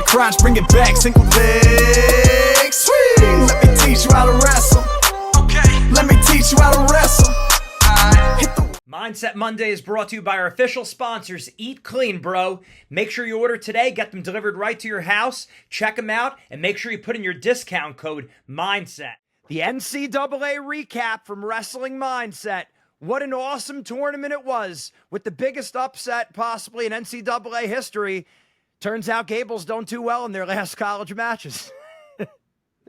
White crotch, bring it back, single leg swing. Let me teach you how to wrestle. Okay. Let me teach you how to wrestle. Mindset Monday is brought to you by our official sponsors, Eat Clean, bro. Make sure you order today, get them delivered right to your house, check them out, and make sure you put in your discount code MINDSET. The NCAA recap from Wrestling Mindset. What an awesome tournament it was, with the biggest upset possibly in NCAA history. Turns out Gables don't do well in their last college matches.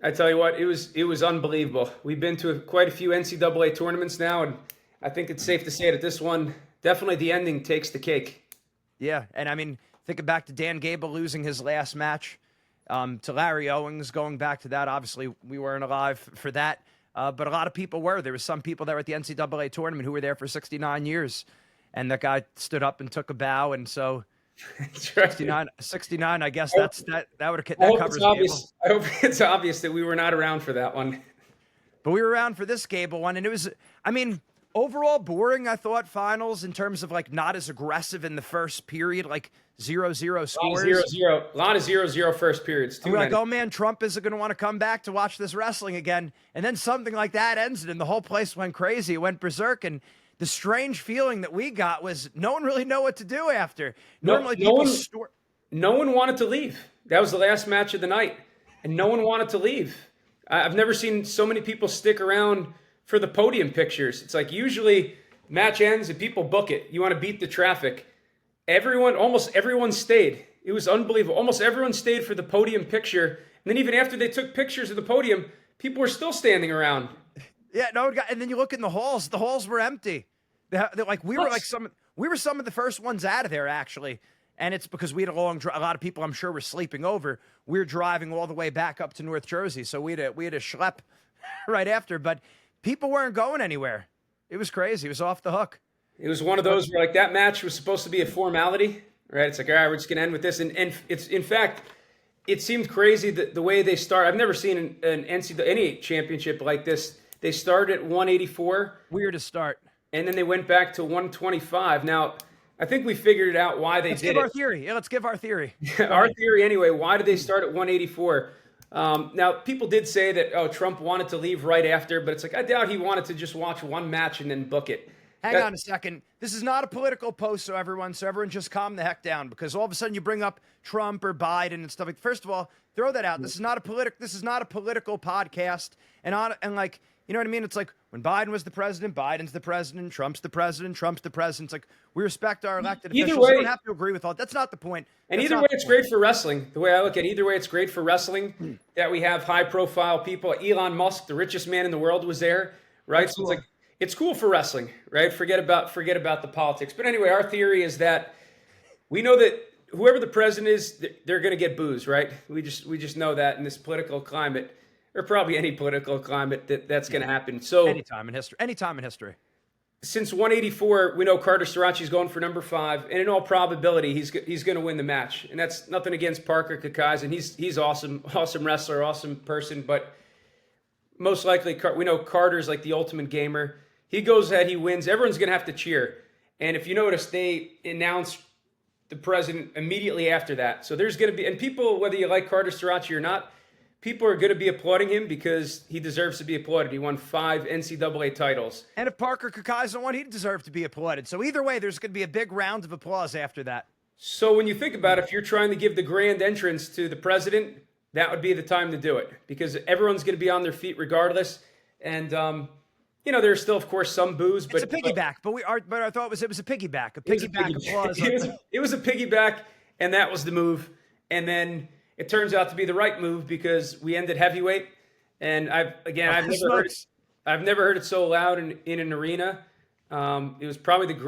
I tell you what, it was unbelievable. We've been to quite a few NCAA tournaments now, and I think it's safe to say that this one, definitely the ending takes the cake. Yeah, and I mean, thinking back to Dan Gable losing his last match to Larry Owings, going back to that, obviously we weren't alive for that, but a lot of people were. There were some people that were at the NCAA tournament who were there for 69 years, and that guy stood up and took a bow, and so That's right. 69, I guess that covers Gable. I hope it's obvious that we were not around for that one. But we were around for this Gable one, and it was, I mean, overall boring, I thought, finals, in terms of, like, not as aggressive in the first period, like 0-0 scores. A lot of 0-0 first periods. We're like, oh, man, Trump isn't going to want to come back to watch this wrestling again. And then something like that ends it, and the whole place went crazy. It went berserk, and the strange feeling that we got was no one really knew what to do after. Normally, no one wanted to leave. That was the last match of the night, and no one wanted to leave. I've never seen so many people stick around for the podium pictures. It's like usually match ends and people book it. You want to beat the traffic. Almost everyone stayed. It was unbelievable. Almost everyone stayed for the podium picture. And then even after they took pictures of the podium, people were still standing around. Yeah, no, and then you look in the halls were empty. They're like, we were some of the first ones out of there, actually. And it's because we had a lot of people, I'm sure, were sleeping over. We were driving all the way back up to North Jersey. So we had a schlep right after, but people weren't going anywhere. It was crazy. It was off the hook. It was one of those where, like, that match was supposed to be a formality, right? It's like, all right, we're just going to end with this. And it's, in fact, it seemed crazy that the way they start. I've never seen an NCAA, any championship like this. They started at 184. Weird to start. And then they went back to 125. Now, I think we figured it out why they did it. Let's give our theory. Yeah, let's give our theory. Our theory, anyway. Why did they start at 184? Now, people did say that, Trump wanted to leave right after, but it's like, I doubt he wanted to just watch one match and then book it. Hang on a second. This is not a political post, so everyone just calm the heck down, because all of a sudden you bring up Trump or Biden and stuff. Like, first of all, throw that out. This is not a political podcast, and like, you know what I mean? It's like when Biden was the president, Biden's the president, Trump's the president, Trump's the president. It's like, we respect our elected officials. We don't have to agree with all. That's not the point. And either way, it's great for wrestling. The way I look at it, either way, it's great for wrestling that we have high-profile people. Elon Musk, the richest man in the world, was there, right? So it's like, it's cool for wrestling, right? Forget about the politics. But anyway, our theory is that we know that whoever the president is, they're going to get booze, right? We just know that in this political climate, or probably any political climate, that's going to happen. So anytime in history. Since 184, we know Carter Starocci is going for number 5, and in all probability, he's going to win the match. And that's nothing against Parker Kakaisen. He's awesome wrestler, awesome person. But most likely, we know Carter's like the ultimate gamer. He goes ahead, he wins. Everyone's going to have to cheer. And if you notice, they announce the president immediately after that. So there's going to be, and people, whether you like Carter Starocci or not, people are going to be applauding him because he deserves to be applauded. He won 5 NCAA titles. And if Parker Kakaisen won, he deserved to be applauded. So either way, there's going to be a big round of applause after that. So when you think about it, if you're trying to give the grand entrance to the president, that would be the time to do it, because everyone's going to be on their feet regardless. And, there's still, of course, some boos. But it's a piggyback, but I thought it was a piggyback. Applause. It was a piggyback, and that was the move. And then it turns out to be the right move, because we ended heavyweight. And I've never heard it so loud in an arena. It was probably the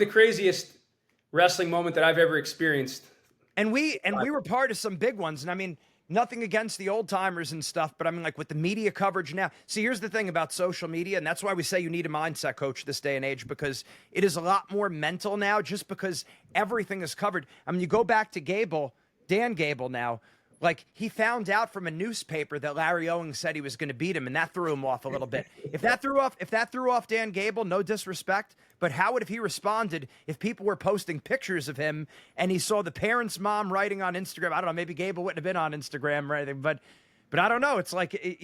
craziest wrestling moment that I've ever experienced. And we were part of some big ones. And I mean, nothing against the old timers and stuff, but I mean, like, with the media coverage now. See, here's the thing about social media, and that's why we say you need a mindset coach this day and age, because it is a lot more mental now, just because everything is covered. I mean, you go back to Dan Gable now, Like, he found out from a newspaper that Larry Owens said he was going to beat him, and that threw him off a little bit. If that threw off Dan Gable, no disrespect, but how would have he responded if people were posting pictures of him and he saw the parents' mom writing on Instagram? I don't know, maybe Gable wouldn't have been on Instagram or anything, but I don't know. It's like,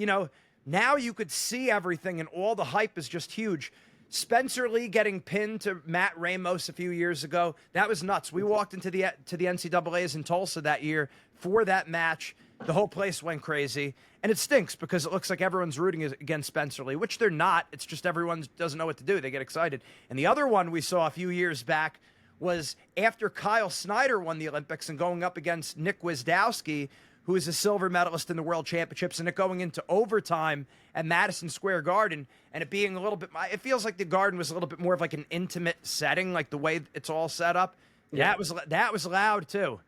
now you could see everything, and all the hype is just huge. Spencer Lee getting pinned to Matt Ramos a few years ago, that was nuts. We walked into the NCAAs in Tulsa that year for that match. The whole place went crazy, and it stinks because it looks like everyone's rooting against Spencer Lee, which they're not. It's just everyone doesn't know what to do. They get excited. And the other one we saw a few years back was after Kyle Snyder won the Olympics and going up against Nick Wisdowski, who is a silver medalist in the World Championships, and it going into overtime at Madison Square Garden, and it being a little bit, it feels like the Garden was a little bit more of like an intimate setting, like the way it's all set up. Yeah. That was loud too.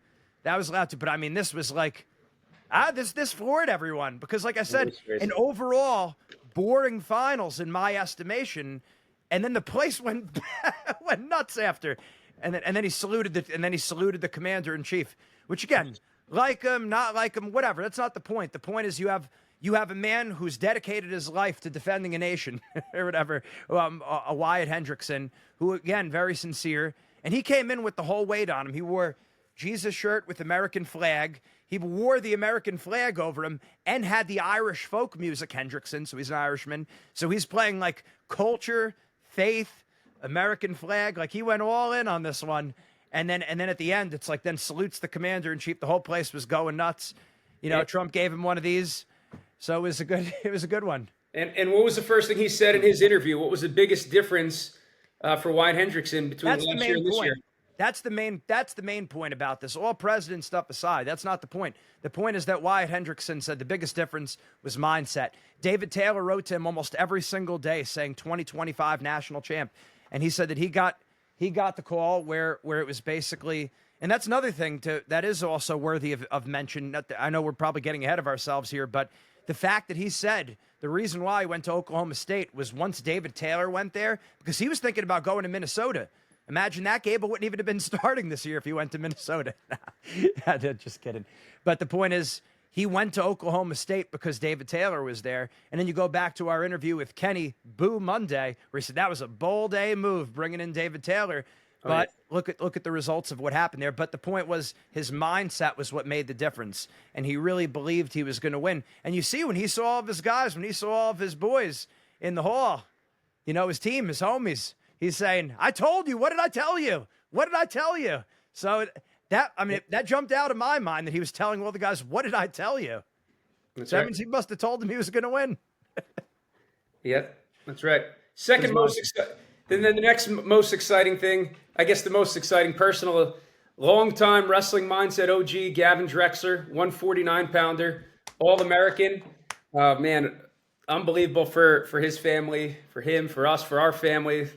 That was loud too. But I mean, this was like, this floored everyone because, like I said, an overall boring finals in my estimation, and then the place went nuts after, and then he saluted the commander in chief, which again. Like him, not like him, whatever. That's not the point. The point is you have a man who's dedicated his life to defending a nation or whatever, a Wyatt Hendrickson, who, again, very sincere. And he came in with the whole weight on him. He wore Jesus shirt with American flag. He wore the American flag over him and had the Irish folk music, Hendrickson, so he's an Irishman. So he's playing like culture, faith, American flag. Like he went all in on this one. And then at the end, it's like then salutes the commander in chief. The whole place was going nuts. Trump gave him one of these, so it was a good one. And what was the first thing he said in his interview? What was the biggest difference for Wyatt Hendrickson between last year and this year? That's the main point about this. All president stuff aside, that's not the point. The point is that Wyatt Hendrickson said the biggest difference was mindset. David Taylor wrote to him almost every single day saying 2025 national champ, and he said that he got the call where it was basically, and that's another thing that is also worthy of mention. I know we're probably getting ahead of ourselves here, but the fact that he said the reason why he went to Oklahoma State was once David Taylor went there, because he was thinking about going to Minnesota. Imagine that. Gable wouldn't even have been starting this year if he went to Minnesota. Just kidding. But the point is, he went to Oklahoma State because David Taylor was there. And then you go back to our interview with Kenny Boo Monday, where he said that was a bold A move, bringing in David Taylor. But look at the results of what happened there. But the point was his mindset was what made the difference. And he really believed he was going to win. And you see when he saw all of his guys, when he saw all of his boys in the hall, his team, his homies, he's saying, I told you. What did I tell you? What did I tell you? So that jumped out of my mind that he was telling all the guys, what did I tell you? That means he must have told them he was going to win. Yeah, that's right. Then the next most exciting thing, I guess the most exciting personal, long-time wrestling mindset OG, Gavin Drexler, 149-pounder, All-American. Man, unbelievable for his family, for him, for us, for our family,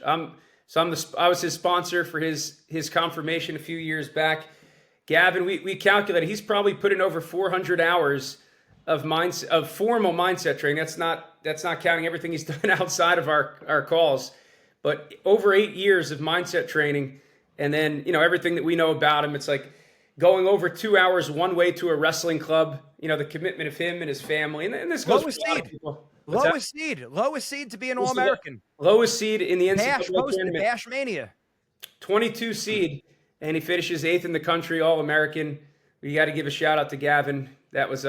I was his sponsor for his confirmation a few years back. Gavin, we calculated he's probably put in over 400 hours of formal mindset training. That's not counting everything he's done outside of our calls, but over 8 years of mindset training. And then, everything that we know about him, it's like going over 2 hours one way to a wrestling club, the commitment of him and his family. And this goes for a lot of people. Lowest seed to be an All-American. Lowest seed in the NCAA tournament. Bash Mania. 22 seed, and he finishes 8th in the country, All-American. We got to give a shout out to Gavin. That was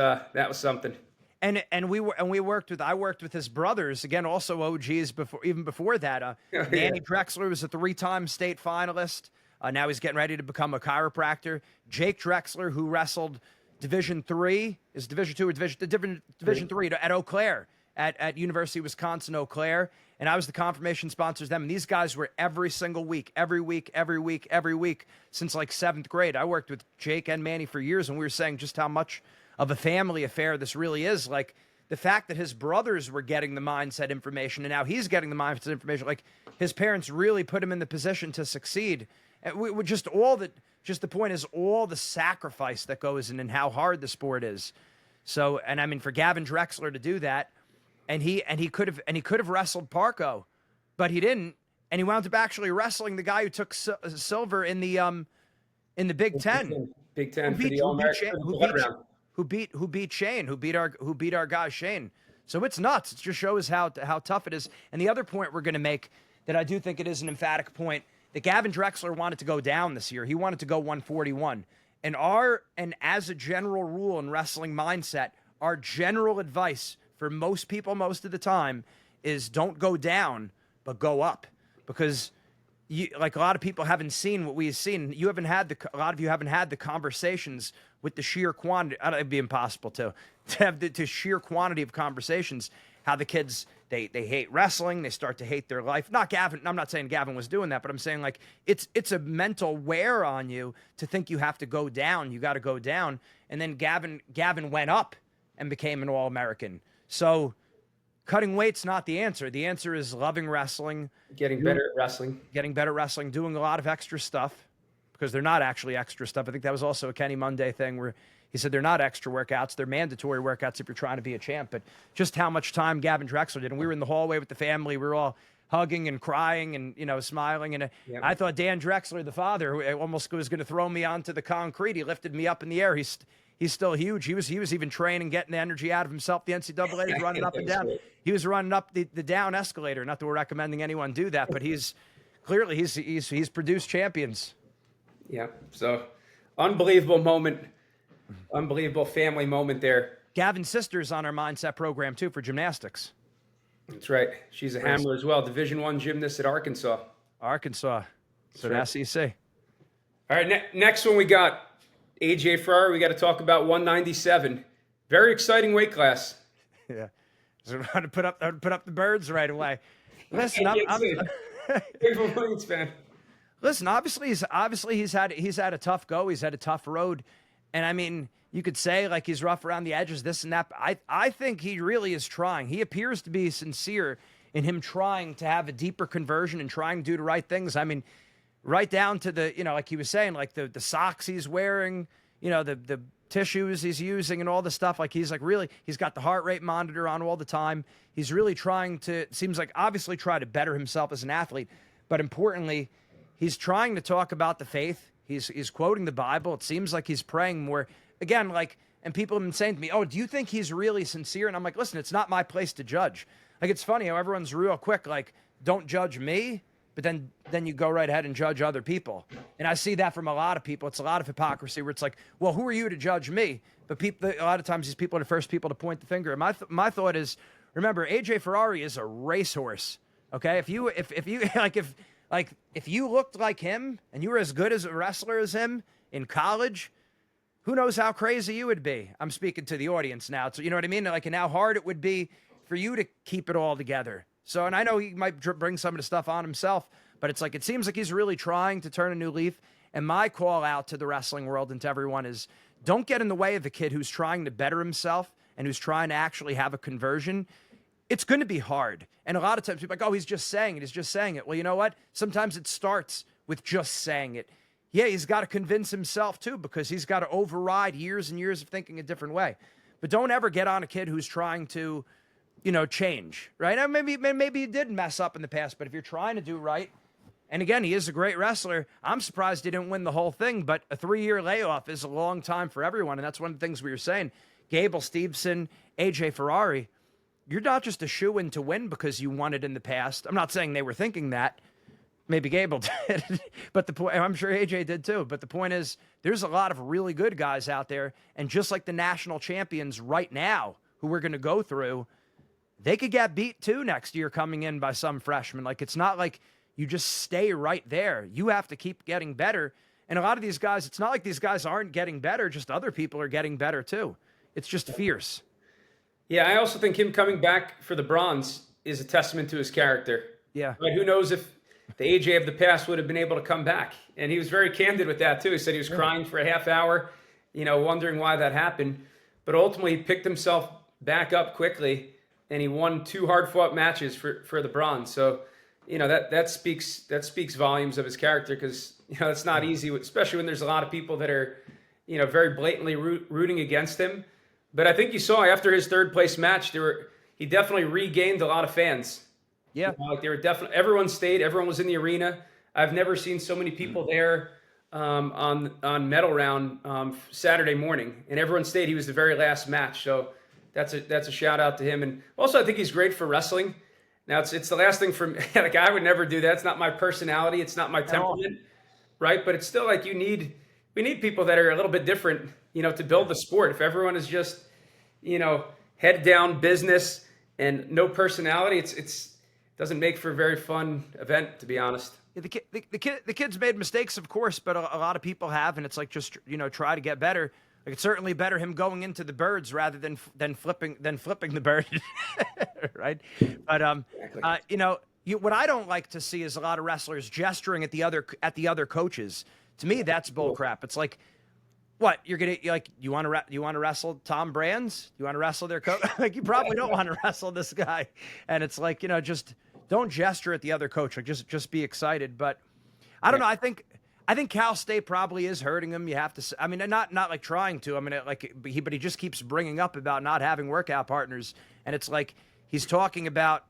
something. And I worked with his brothers, again, also OGs before that. Manny Drexler was a 3-time state finalist. Now he's getting ready to become a chiropractor. Jake Drexler, who wrestled Division III, is Division II or Division III at Eau Claire. At University of Wisconsin, Eau Claire, and I was the confirmation sponsor of them. And these guys were every single week, every week, since like 7th grade. I worked with Jake and Manny for years, and we were saying just how much of a family affair this really is. Like the fact that his brothers were getting the mindset information, and now he's getting the mindset information. Like his parents really put him in the position to succeed. And the point is all the sacrifice that goes in and how hard the sport is. So, and I mean, for Gavin Drexler to do that. And he could have wrestled Parco, but he didn't. And he wound up actually wrestling the guy who took silver in the Big Ten. Big Ten for the All-American blood round. Who beat Shane? Who beat our guy Shane? So it's nuts. It just shows how tough it is. And the other point we're going to make that I do think it is an emphatic point that Gavin Drexler wanted to go down this year. He wanted to go 141. And as a general rule in wrestling mindset, our general advice for most people most of the time is don't go down, but go up. Because a lot of people haven't seen what we've seen. A lot of you haven't had the conversations with the sheer quantity. It'd be impossible to have the sheer quantity of conversations. How the kids, they hate wrestling. They start to hate their life. Not Gavin. I'm not saying Gavin was doing that, but I'm saying like it's a mental wear on you to think you have to go down. You got to go down. And then Gavin went up and became an All-American. So cutting weight's not the answer. The answer is loving wrestling. Getting better at wrestling. Doing a lot of extra stuff because they're not actually extra stuff. I think that was also a Kenny Monday thing where he said they're not extra workouts. They're mandatory workouts if you're trying to be a champ. But just how much time Gavin Drexler did. And we were in the hallway with the family. We were all hugging and crying and, smiling. And I thought Dan Drexler, the father, who almost was going to throw me onto the concrete. He lifted me up in the air. He's still huge. He was even training, getting the energy out of himself. The NCAA is running up and down. He was running up the down escalator. Not that we're recommending anyone do that, but he's produced champions. Yeah. So unbelievable moment, unbelievable family moment there. Gavin's sister's on our mindset program too for gymnastics. That's right. She's a hammer as well. Division I gymnast at Arkansas. So that's SEC. All right. Next one we got AJ Ferrari. We got to talk about 197. Very exciting weight class. Yeah. So I would put up the birds right away. Listen, fan. Listen, obviously he's had a tough go. He's had a tough road. And I mean, you could say like he's rough around the edges, this and that. But I think he really is trying. He appears to be sincere in him trying to have a deeper conversion and trying to do the right things. I mean, right down to the, like he was saying, like the socks he's wearing, the tissues he's using and all the stuff. Like he's got the heart rate monitor on all the time. He's really trying to, seems like obviously try to better himself as an athlete. But importantly, he's trying to talk about the faith. He's quoting the Bible. It seems like he's praying more. Again, and people have been saying to me, oh, do you think he's really sincere? And I'm like, listen, it's not my place to judge. Like, it's funny how everyone's real quick, like, don't judge me, but then you go right ahead and judge other people. And I see that from a lot of people. It's a lot of hypocrisy where it's like, well, who are you to judge me? But a lot of times these people are the first people to point the finger. And my thought is, remember, AJ Ferrari is a racehorse. Okay, if you looked like him and you were as good as a wrestler as him in college, who knows how crazy you would be? I'm speaking to the audience now. So you know what I mean? Like, and how hard it would be for you to keep it all together. So, and I know he might bring some of the stuff on himself, but it's like, it seems like he's really trying to turn a new leaf. And my call out to the wrestling world and to everyone is, don't get in the way of a kid who's trying to better himself and who's trying to actually have a conversion. It's going to be hard. And a lot of times people are like, oh, he's just saying it. He's just saying it. Well, you know what? Sometimes it starts with just saying it. Yeah, he's got to convince himself too, because he's got to override years and years of thinking a different way. But don't ever get on a kid who's trying to, change, right? Now, maybe he did mess up in the past, but if you're trying to do right, and again, he is a great wrestler. I'm surprised he didn't win the whole thing, but a 3-year layoff is a long time for everyone. And that's one of the things we were saying. Gable, Stevenson, AJ Ferrari, you're not just a shoo-in to win because you won it in the past. I'm not saying they were thinking that. Maybe Gable did, but the point, I'm sure AJ did too. But the point is, there's a lot of really good guys out there. And just like the national champions right now, who we're going to go through, they could get beat too next year coming in by some freshmen. Like, it's not like you just stay right there. You have to keep getting better. And a lot of these guys, it's not like these guys aren't getting better, just other people are getting better too. It's just fierce. Yeah, I also think him coming back for the bronze is a testament to his character. Yeah. But who knows if the AJ of the past would have been able to come back. And he was very candid with that too. He said he was crying for a half hour, wondering why that happened. But ultimately he picked himself back up quickly and he won 2 hard-fought matches for the bronze. So, that speaks volumes of his character, because, it's not easy, especially when there's a lot of people that are, very blatantly rooting against him. But I think you saw after his 3rd place match, he definitely regained a lot of fans. Yeah. They were definitely, everyone stayed, everyone was in the arena. I've never seen so many people there. on medal round Saturday morning, and everyone stayed. He was the very last match, so that's a shout out to him. And also, I think he's great for wrestling. Now, it's the last thing from like I would never do that. It's not my personality. It's not my temperament, right? But it's still like we need people that are a little bit different, to build the sport. If everyone is just, head down business and no personality, it's doesn't make for a very fun event, to be honest. The kids made mistakes, of course, but a lot of people have, and it's like just try to get better. Like it's certainly better him going into the birds rather than flipping the bird, right? But what I don't like to see is a lot of wrestlers gesturing at the other coaches. To me, that's bull crap. It's like, what you want to wrestle Tom Brands? You want to wrestle their coach? Like you probably don't want to wrestle this guy, and it's like just. Don't gesture at the other coach. Like just be excited. But I don't know. I think Cal State probably is hurting him. You have to. I mean, not like trying to. I mean, but he just keeps bringing up about not having workout partners, and it's like he's talking about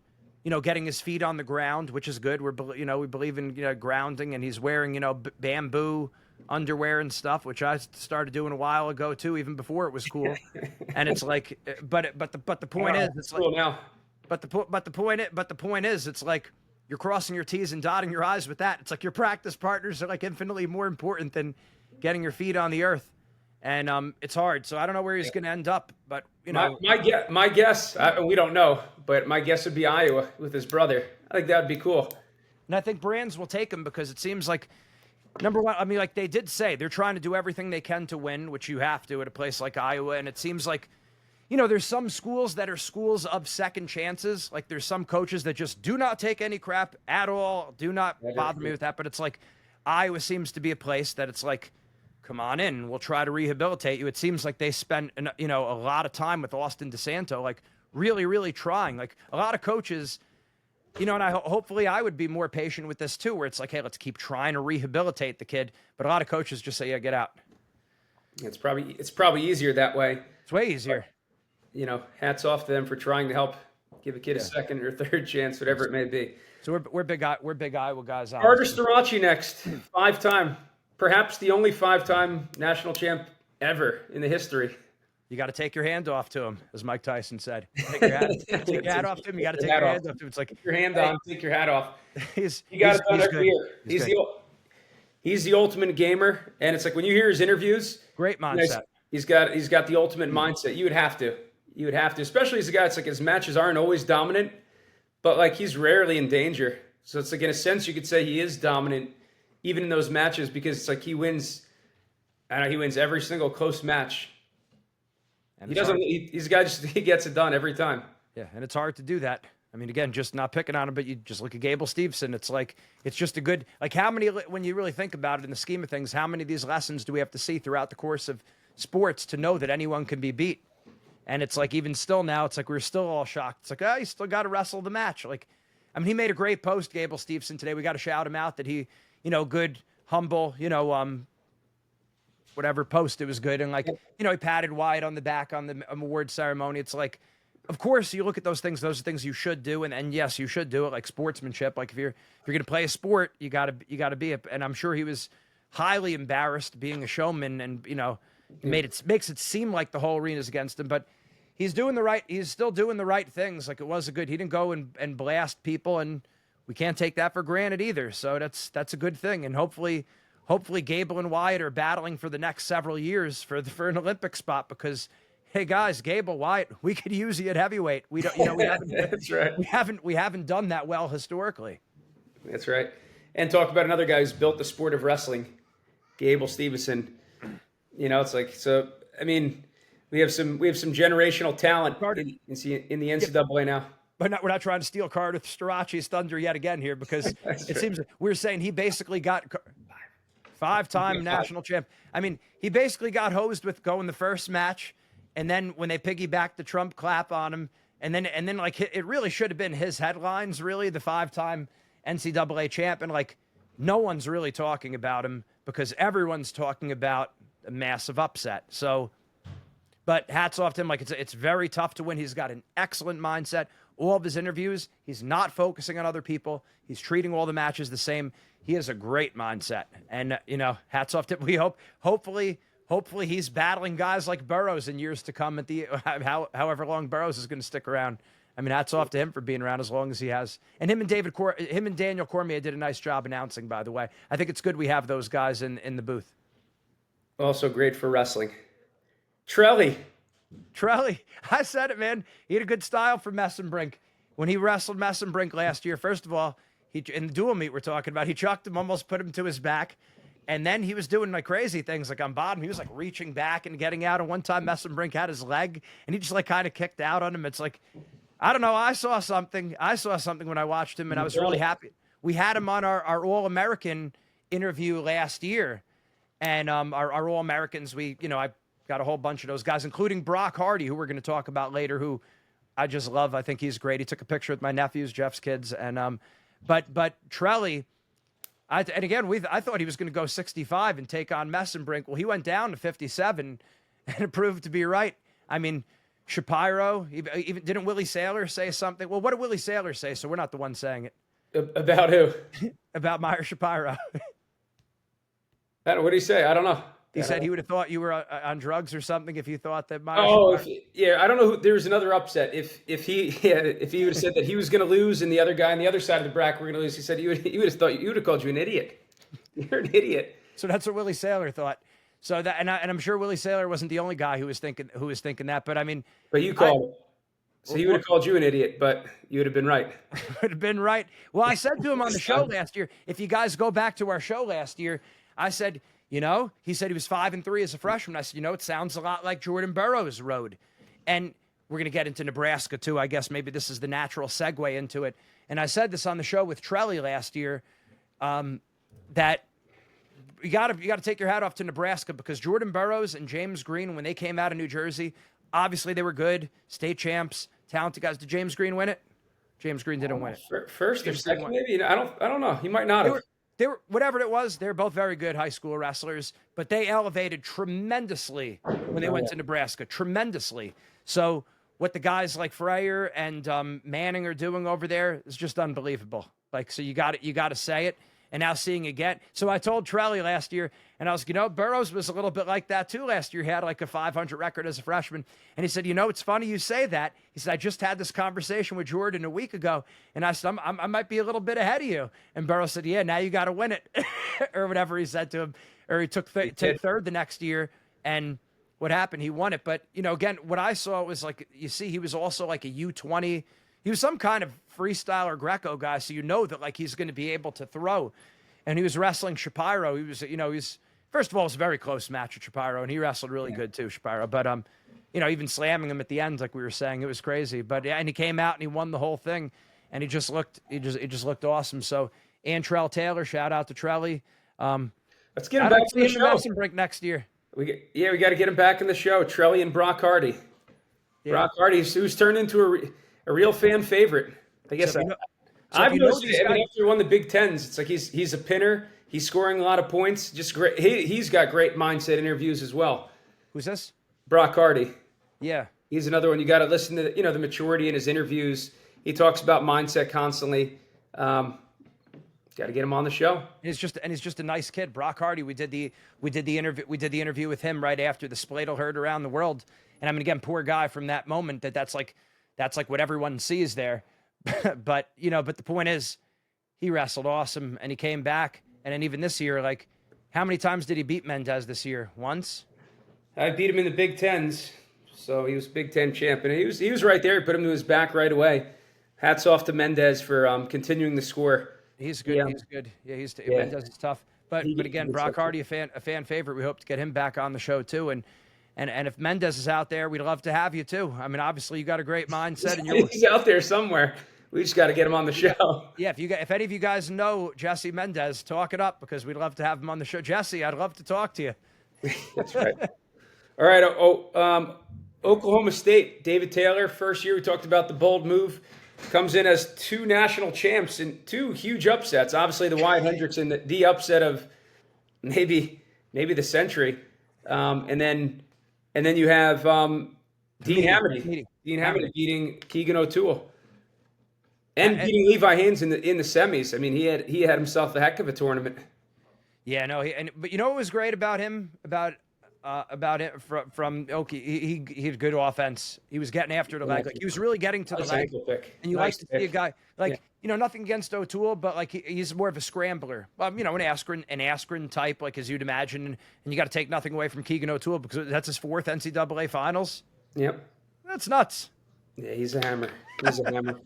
getting his feet on the ground, which is good. We believe in grounding, and he's wearing bamboo underwear and stuff, which I started doing a while ago too, even before it was cool. And it's like, but the point is, it's cool like now. But the point is, it's like you're crossing your T's and dotting your I's with that. It's like your practice partners are like infinitely more important than getting your feet on the earth, and it's hard. So I don't know where he's going to end up, but my guess, we don't know, but my guess would be Iowa with his brother. I think that would be cool. And I think Brands will take him because it seems like number one. I mean, like they did say, they're trying to do everything they can to win, which you have to at a place like Iowa, and it seems like. There's some schools that are schools of second chances. Like there's some coaches that just do not take any crap at all. Do not bother me with that. But it's like Iowa seems to be a place that it's like, come on in. We'll try to rehabilitate you. It seems like they spent, a lot of time with Austin DeSanto, like really, really trying. Like a lot of coaches, and hopefully I would be more patient with this too, where it's like, hey, let's keep trying to rehabilitate the kid. But a lot of coaches just say, yeah, get out. It's probably easier that way. It's way easier. Hats off to them for trying to help give a kid a second or third chance, whatever it may be. So we're big Iowa guys. Carter Starocci next, 5-time, perhaps the only 5-time national champ ever in the history. You got to take your hand off to him, as Mike Tyson said. Take your hat off to him. You got to take your hand off to him. It's like take your hand on, take your hat off. You got it done every year. He's the ultimate gamer, and it's like when you hear his interviews, great mindset. He's got the ultimate mindset. You would have to, especially as a guy. It's like his matches aren't always dominant, but like he's rarely in danger. So it's like in a sense you could say he is dominant even in those matches because it's like he wins. He wins every single close match. And he's a guy he gets it done every time. Yeah, and it's hard to do that. I mean, again, just not picking on him, but you just look at Gable Steveson. It's like it's just a good how many when you really think about it in the scheme of things, how many of these lessons do we have to see throughout the course of sports to know that anyone can be beat? And it's like, even still now, it's like we're still all shocked. It's like, you still got to wrestle the match. Like, I mean, he made a great post, Gable Steveson, today. We got to shout him out that he, good, humble, whatever post, it was good. And like, he patted Wyatt on the back on the award ceremony. It's like, of course, you look at those are things you should do. And yes, you should do it, like sportsmanship. Like if you're going to play a sport, you gotta be it. And I'm sure he was highly embarrassed being a showman and, makes it seem like the whole arena is against him, but he's still doing the right things. Like he didn't go and blast people, and we can't take that for granted either. So that's a good thing. And hopefully Gable and Wyatt are battling for the next several years for an Olympic spot because, hey guys, Gable, Wyatt, we could use you at heavyweight. We don't, we haven't, that's right. We haven't done that well historically. That's right. And talk about another guy who's built the sport of wrestling, Gable Steveson. It's like, so, I mean, we have some generational talent in the NCAA now. But we're not trying to steal Carter Starocci's thunder yet again here because seems we're saying he basically got 5-time national champ. I mean, he basically got hosed with going the first match, and then when they piggybacked the Trump clap on him, and then like it really should have been his headlines, really, the 5-time NCAA champ, and like no one's really talking about him because everyone's talking about a massive upset. So, but hats off to him. Like it's very tough to win. He's got an excellent mindset. all of his interviews, he's not focusing on other people. He's treating all the matches the same. He has a great mindset. And, hats off to him. We hopefully he's battling guys like Burroughs in years to come however long Burroughs is going to stick around. I mean, hats off to him for being around as long as he has. And him and Daniel Cormier did a nice job announcing, by the way. I think it's good we have those guys in the booth. Also great for wrestling. Trelly, I said it, man. He had a good style for Messenbrink. When he wrestled Messenbrink last year, first of all, in the dual meet we're talking about, he chucked him, almost put him to his back. And then he was doing like crazy things, like on bottom. He was like reaching back and getting out. And one time Messenbrink had his leg, and he just like kind of kicked out on him. It's like, I don't know. I saw something when I watched him, and I was really happy. We had him on our All-American interview last year. And our All-Americans, I got a whole bunch of those guys, including Brock Hardy, who we're going to talk about later, who I just love. I think he's great. He took a picture with my nephews, Jeff's kids. And but Trelly, I thought he was going to go 65 and take on Messenbrink. Well, he went down to 57, and it proved to be right. I mean, Shapiro, even didn't Willie Saylor say something? Well, what did Willie Saylor say? So we're not the ones saying it. About who? About Meyer Shapiro. What did he say? I don't know. He said he would have thought you were on drugs or something if you thought that Meyer. I don't know. There was another upset. If he would have said that he was going to lose and the other guy on the other side of the bracket were going to lose, he said he would have thought you would have called you an idiot. You're an idiot. So that's what Willie Saylor thought. So that and I'm sure Willie Saylor wasn't the only guy who was thinking that. But I mean, but you called. So he would have called you an idiot, but you would have been right. Would have been right. Well, I said to him on the show last year, if you guys go back to our show last year, I said, he said he was 5-3 as a freshman. I said, it sounds a lot like Jordan Burroughs' road. And we're going to get into Nebraska too. I guess maybe this is the natural segue into it. And I said this on the show with Trelly last year, that you got to take your hat off to Nebraska, because Jordan Burroughs and James Green, when they came out of New Jersey, obviously they were good, state champs, talented guys. Did James Green win it? James Green didn't win it. First or second, maybe. I don't know. He might not have. They were whatever it was. They were both very good high school wrestlers, but they elevated tremendously when they went to Nebraska. Tremendously. So what the guys like Freyer and Manning are doing over there is just unbelievable. Like, so you got to say it. And now seeing again. So I told Trelly last year, and I was, Burroughs was a little bit like that too last year. He had like a 500 record as a freshman. And he said, it's funny you say that. He said, I just had this conversation with Jordan a week ago. And I said, I might be a little bit ahead of you. And Burroughs said, yeah, now you got to win it. Or whatever he said to him. Or he took third the next year. And what happened? He won it. But, again, what I saw was like, he was also like a U20. He was some kind of freestyle or Greco guy, so that like he's going to be able to throw. And he was wrestling Shapiro. He was first of all, it was a very close match with Shapiro, and he wrestled really good too, Shapiro. But even slamming him at the end, like we were saying, it was crazy. But and he came out and he won the whole thing, and he just looked awesome. So Antrell Taylor, shout out to Trelly. Let's get him back to the show. Break next year. We got to get him back in the show. Trelly and Brock Hardy. Yeah. Brock Hardy, who's turned into a real fan favorite. I guess I've noticed after he won the Big Tens, it's like he's a pinner. He's scoring a lot of points. Just great. He's got great mindset interviews as well. Who's this? Brock Hardy. Yeah. He's another one. You got to listen to the maturity in his interviews. He talks about mindset constantly. Got to get him on the show. He's just a nice kid. Brock Hardy. We did the interview with him right after the Spladle heard around the world. And I mean, again, poor guy from that moment. That's like what everyone sees there. but the point is, he wrestled awesome and he came back. And then even this year, like, how many times did he beat Mendez this year? Once? I beat him in the Big Tens. So he was Big Ten champ. And he was right there. He put him to his back right away. Hats off to Mendez for continuing the score. He's good. Yeah. He's good. Yeah, Mendez is tough. But again, Brock Hardy, a fan favorite. We hope to get him back on the show too. And if Mendez is out there, we'd love to have you too. I mean, obviously you got a great mindset, and he's out there somewhere. We just got to get him on the show. Yeah, if any of you guys know Jesse Mendez, talk it up, because we'd love to have him on the show. Jesse, I'd love to talk to you. That's right. All right. Oklahoma State, David Taylor, first year. We talked about the bold move. Comes in as 2 national champs and 2 huge upsets. Obviously, the Wyatt Hendrickson, the upset of maybe the century, and then you have Dean Hamady. Dean Hamady beating Keegan O'Toole. And beating Levi Haynes in the semis. I mean, he had himself a heck of a tournament. Yeah, no, but you know what was great about him? About it from Oki, he had good offense. He was getting after the leg. Like, he was really getting to the leg. And you like to see a guy like, nothing against O'Toole, but like he's more of a scrambler. An Askren type, like as you'd imagine. And you got to take nothing away from Keegan O'Toole because that's his 4th NCAA finals. Yep. That's nuts. Yeah, he's a hammer. He's a hammer.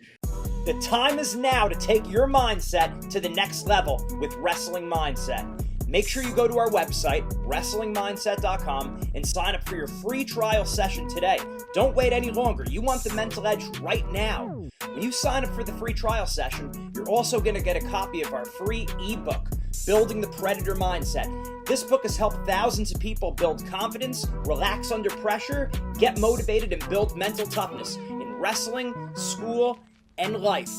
The time is now to take your mindset to the next level with Wrestling Mindset. Make sure you go to our website, WrestlingMindset.com, and sign up for your free trial session today. Don't wait any longer. You want the mental edge right now. When you sign up for the free trial session, you're also going to get a copy of our free ebook, Building the Predator Mindset. This book has helped thousands of people build confidence, relax under pressure, get motivated, and build mental toughness in wrestling, school, and life.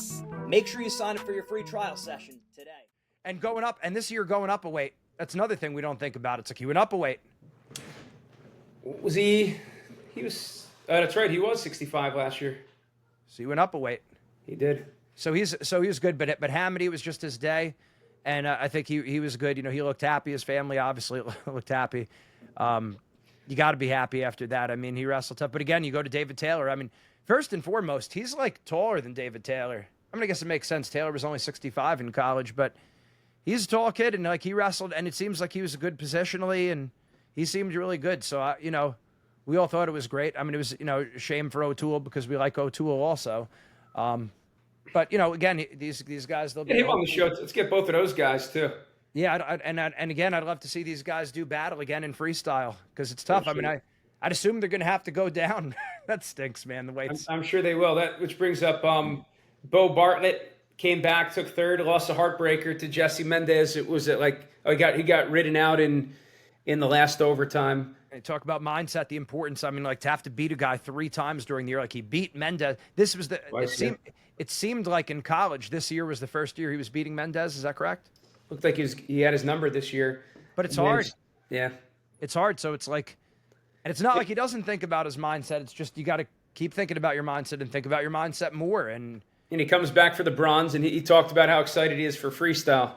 Make sure you sign up for your free trial session today. And this year going up a weight. That's another thing we don't think about. It's like he went up a weight. Was he? He was. That's right. He was 65 last year. So he went up a weight. He did. So he was good. But Hamady was just his day, and I think he was good. He looked happy. His family obviously looked happy. You got to be happy after that. I mean, he wrestled tough. But again, you go to David Taylor. I mean, first and foremost, he's like taller than David Taylor. I mean, I guess it makes sense. Taylor was only 65 in college, but he's a tall kid, and like he wrestled, and it seems like he was good positionally, and he seemed really good. So, we all thought it was great. I mean, it was, a shame for O'Toole because we like O'Toole also. But, again, these guys, they'll be him on the show. Let's get both of those guys too. Yeah, and again, I'd love to see these guys do battle again in freestyle because it's tough. Sure. I mean, I'd assume they're going to have to go down. That stinks, man. The weights. I'm sure they will. Which brings up Bo Bartlett. Came back, took 3rd, lost a heartbreaker to Jesse Mendez. It was he got ridden out in the last overtime. And talk about mindset, the importance. I mean, like to have to beat a guy 3 times during the year, like he beat Mendez. This was it seemed like in college this year was the first year he was beating Mendez. Is that correct? Looked like he had his number this year. But it's hard. Yeah, it's hard. So it's like, and it's not like he doesn't think about his mindset. It's just you got to keep thinking about your mindset and think about your mindset more. And he comes back for the bronze, and he talked about how excited he is for freestyle.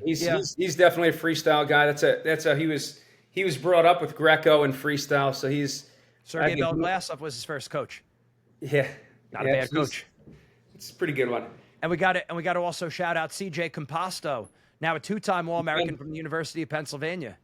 He's definitely a freestyle guy. That's how he was brought up with Greco and freestyle. So he's Sergey Belglasov was his first coach. Yeah, not a bad coach. It's a pretty good one. And we got to also shout out CJ Composto, now a 2-time All-American from the University of Pennsylvania,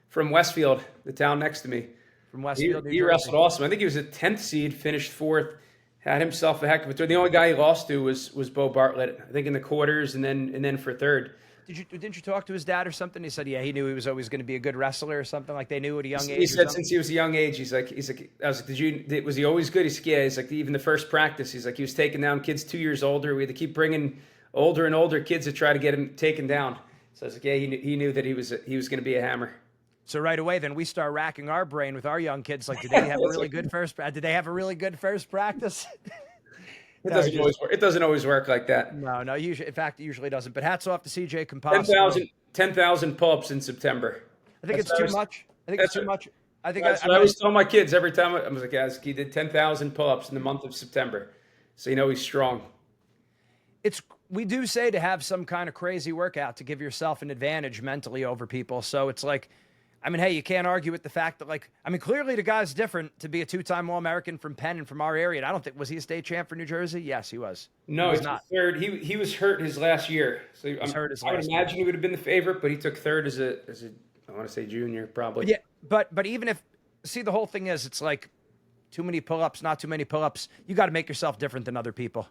from Westfield, the town next to me. From Westfield, he wrestled awesome. I think he was a 10th seed, finished 4th. Had himself a heck of a tour. The only guy he lost to was Bo Bartlett, I think in the quarters, and then for 3rd. Didn't you talk to his dad or something? He said, yeah, he knew he was always going to be a good wrestler or something. Like they knew at a young age. He said since he was a young age, he's like, I was like, was he always good? He's like, yeah. He's like, even the first practice, he's like, he was taking down kids 2 years older. We had to keep bringing older and older kids to try to get him taken down. So I was like, yeah, he knew that he was going to be a hammer. So right away, then we start racking our brain with our young kids. Like, did they have a really good first? Did they have a really good first practice? It doesn't always work like that. No. Usually, in fact, it usually doesn't. But hats off to CJ Composto. 10,000 pull-ups in September. I think it's too much. I think I always tell my kids every time. I was like, guys, he did 10,000 pull-ups in the month of September, so he's strong. We do say to have some kind of crazy workout to give yourself an advantage mentally over people. So it's like, I mean, hey, you can't argue with the fact that, clearly the guy's different to be a 2-time All-American from Penn and from our area. And I don't think, was he a state champ for New Jersey? Yes, he was. No, he was not. 3rd. He was hurt his last year. So I would imagine he would have been the favorite, but he took 3rd as a I want to say junior, probably. Yeah, but even if, see, the whole thing is, it's like too many pull-ups, not too many pull-ups. You got to make yourself different than other people.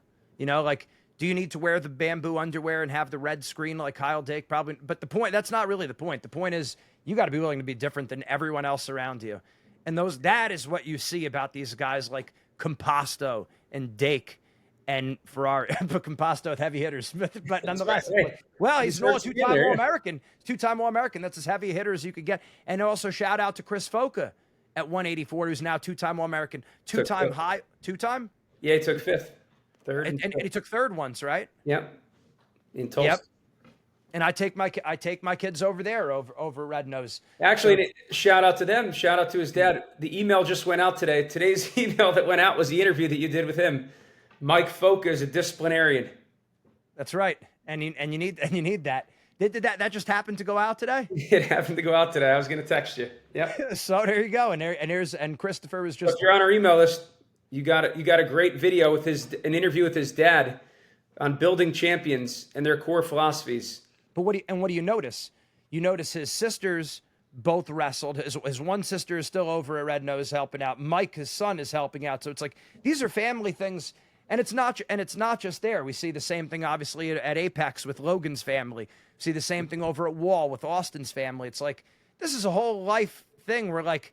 Do you need to wear the bamboo underwear and have the red screen like Kyle Dake? Probably. But that's not really the point. The point is you got to be willing to be different than everyone else around you. And that is what you see about these guys like Composto and Dake and Ferrari. But Composto with heavy hitters. But nonetheless, well, he's an 2-time All-American. 2-time All-American. That's as heavy a hitter as you could get. And also shout out to Chris Foca at 184, who's now 2-time All-American. Two-time? Yeah, he took 5th. 3rd and he took 3rd once, right? Yep. In Tulsa. Yep. And I take my kids over there over Red Nose. Actually, shout out to them. Shout out to his dad. The email just went out today. Today's email that went out was the interview that you did with him. Mike Foca is a disciplinarian. That's right. And you need that. Did that just happen to go out today? It happened to go out today. I was going to text you. Yep. So there you go. And Christopher was just. If you're on our email list, you got a great video with an interview with his dad on building champions and their core philosophies. But what do you notice? You notice his sisters both wrestled. His one sister is still over at Red Nose helping out. Mike, his son, is helping out. So it's like these are family things, and it's not just there. We see the same thing obviously at Apex with Logan's family. We see the same thing over at Wall with Austin's family. It's like this is a whole life thing where like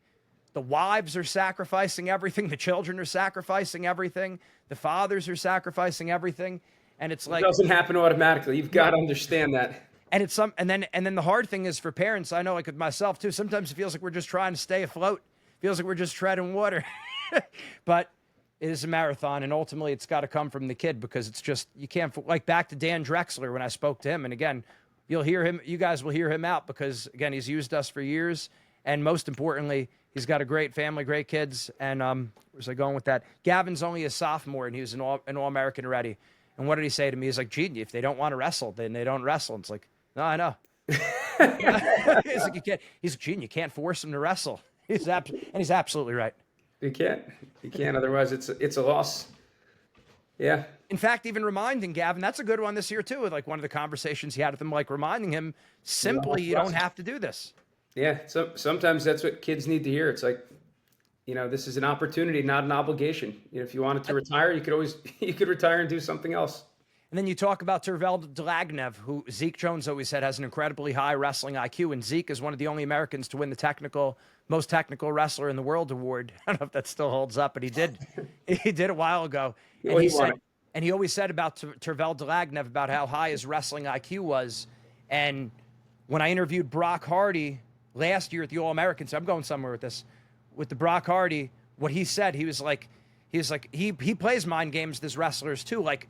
the wives are sacrificing everything, the children are sacrificing everything, the fathers are sacrificing everything, and it's like it doesn't happen automatically. You've got to understand that. And it's and then the hard thing is for parents, I know like with myself too, sometimes it feels like we're just trying to stay afloat. It feels like we're just treading water. But it is a marathon, and ultimately it's got to come from the kid because it's just, you can't, like back to Dan Drexler when I spoke to him. And again, you guys will hear him out because again, he's used us for years. And most importantly, he's got a great family, great kids. And where's I going with that? Gavin's only a sophomore and he was an All-American already. And what did he say to me? He's like, gee, if they don't want to wrestle, then they don't wrestle. And it's like, no, I know. He's like, he's like, gee, you can't force him to wrestle. He's absolutely right. You can't. Otherwise, it's a loss. Yeah. In fact, even reminding Gavin, that's a good one this year too. With like one of the conversations he had with him, like reminding him simply, you don't have to do this. Yeah. So sometimes that's what kids need to hear. It's like, this is an opportunity, not an obligation. If you wanted to retire, you could retire and do something else. And then you talk about Tervel Dlagnev, who Zeke Jones always said has an incredibly high wrestling IQ. And Zeke is one of the only Americans to win the most technical wrestler in the world award. I don't know if that still holds up, but he did. He did a while ago. And he always said about Tervel Dlagnev about how high his wrestling IQ was. And when I interviewed Brock Hardy last year at the All-American, so I'm going somewhere with this, with the Brock Hardy, what he said, he plays mind games, this wrestlers too. Like,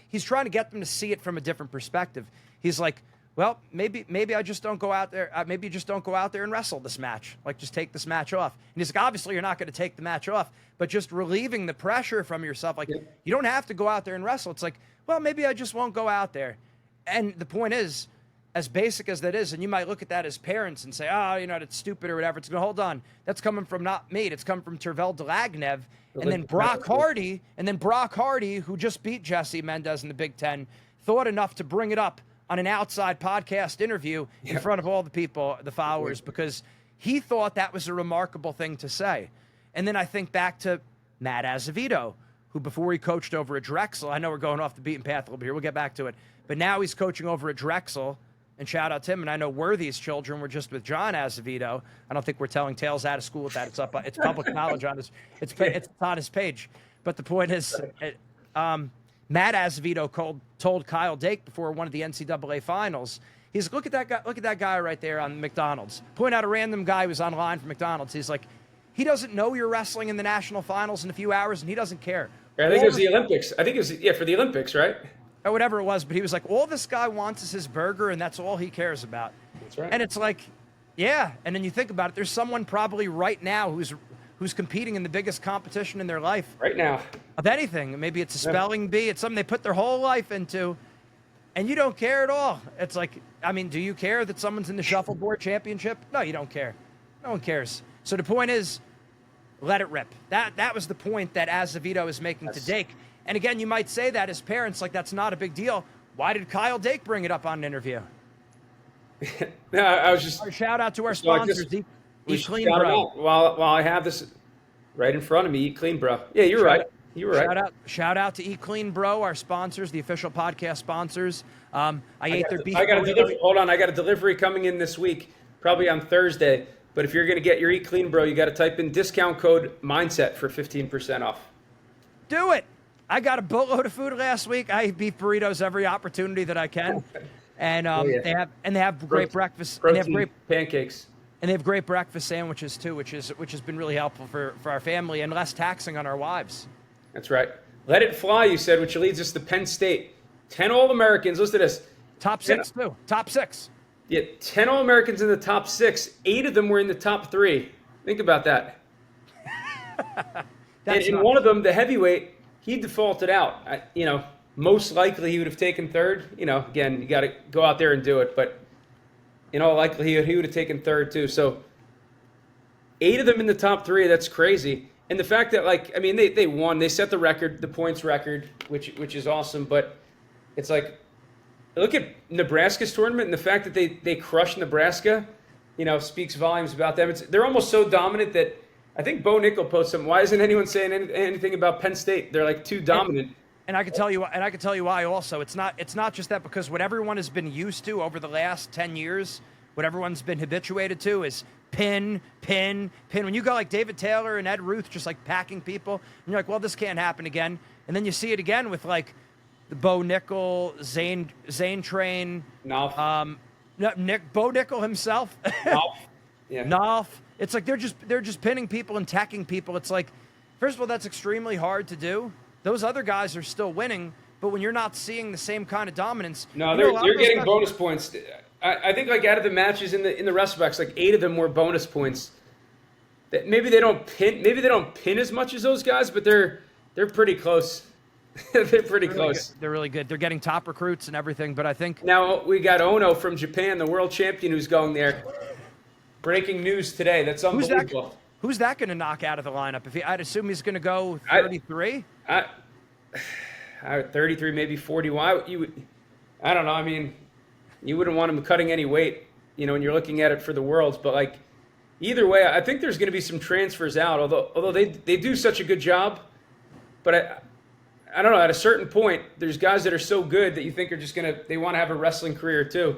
he's trying to get them to see it from a different perspective. He's like, well, maybe I just don't go out there. Maybe you just don't go out there and wrestle this match. Like, just take this match off. And he's like, obviously you're not going to take the match off, but just relieving the pressure from yourself. Like, you don't have to go out there and wrestle. It's like, well, maybe I just won't go out there. And the point is, as basic as that is, and you might look at that as parents and say, oh, that's stupid or whatever. It's going to hold on. That's coming from not me. It's coming from Tervel Dlagnev. And then Brock Hardy, who just beat Jesse Mendez in the Big Ten, thought enough to bring it up on an outside podcast interview in front of all the people, the followers, because he thought that was a remarkable thing to say. And then I think back to Matt Azevedo, who before he coached over at Drexel, I know we're going off the beaten path a little bit here, we'll get back to it, but now he's coaching over at Drexel, and shout out to him. And I know Worthy's children were just with John Azevedo. I don't think we're telling tales out of school with that. It's public knowledge on his, it's on his page. But the point is, Matt Azevedo told Kyle Dake before one of the NCAA finals, he's look at that guy right there on McDonald's. Point out a random guy who was online from McDonald's. He's like, he doesn't know you're wrestling in the national finals in a few hours, and he doesn't care. I think it was the Olympics. I think it was for the Olympics, right? Or whatever it was, but he was like, all this guy wants is his burger, and that's all he cares about. That's right. And it's like, yeah. And then you think about it, there's someone probably right now who's competing in the biggest competition in their life. Right now. Of anything. Maybe it's a spelling bee. It's something they put their whole life into, and you don't care at all. It's like, I mean, do you care that someone's in the shuffleboard championship? No, you don't care. No one cares. So the point is, let it rip. That was the point that Azevedo is making to Dake. And again, you might say that as parents, like that's not a big deal. Why did Kyle Dake bring it up on an interview? No, I was just... Shout out to our sponsors, Eat Clean Bro. While I have this right in front of me, Eat Clean Bro. Yeah, you're right. You were right. Shout out to Eat Clean Bro, our sponsors, the official podcast sponsors. I ate their beef. Hold on, I got a delivery coming in this week, probably on Thursday. But if you're going to get your Eat Clean Bro, you got to type in discount code MINDSET for 15% off. Do it. I got a boatload of food last week. I eat beef burritos every opportunity that I can, and they have great breakfast. Protein, and they have great pancakes, and they have great breakfast sandwiches too, which has been really helpful for our family and less taxing on our wives. That's right. Let it fly, you said, which leads us to Penn State. 10 All-Americans. Listen to this. Top 6 too. Top 6. Yeah, 10 All-Americans in the top 6. 8 of them were in the top 3. Think about that. And one of them, the heavyweight, he defaulted out. most likely he would have taken third. Again, you got to go out there and do it, but in all likelihood, he would have taken third too. So 8 of them in the top 3, that's crazy. And the fact that, they won. They set the record, the points record, which is awesome. But it's like, look at Nebraska's tournament, and the fact that they crushed Nebraska, speaks volumes about them. They're almost so dominant that I think Bo Nickel posted something. Why isn't anyone saying anything about Penn State? They're like too dominant. And I can tell you why also. It's not just that, because what everyone has been used to over the last 10 years, what everyone's been habituated to is pin. When you go like David Taylor and Ed Ruth just like packing people, and you're like, well, this can't happen again. And then you see it again with like the Bo Nickel, Zane Train, Nolf. Bo Nickel himself, Nolf. Yeah. Nolf. It's like they're just pinning people and tacking people. It's like, first of all, that's extremely hard to do. Those other guys are still winning, but when you're not seeing the same kind of dominance, no, they're getting bonus points. I think like out of the matches in the wrestlebacks, like 8 of them were bonus points. That maybe they don't pin as much as those guys, but they're pretty close. They're pretty close. They're really good. They're getting top recruits and everything, but I think now we got Ono from Japan, the world champion, who's going there. Breaking news today. That's unbelievable. Who's that going to knock out of the lineup? I'd assume he's going to go 33. 33, maybe 40. Why I don't know. I mean, you wouldn't want him cutting any weight, when you're looking at it for the Worlds. But like, either way, I think there's going to be some transfers out. Although they do such a good job, but I don't know. At a certain point, there's guys that are so good that you think are just they want to have a wrestling career too.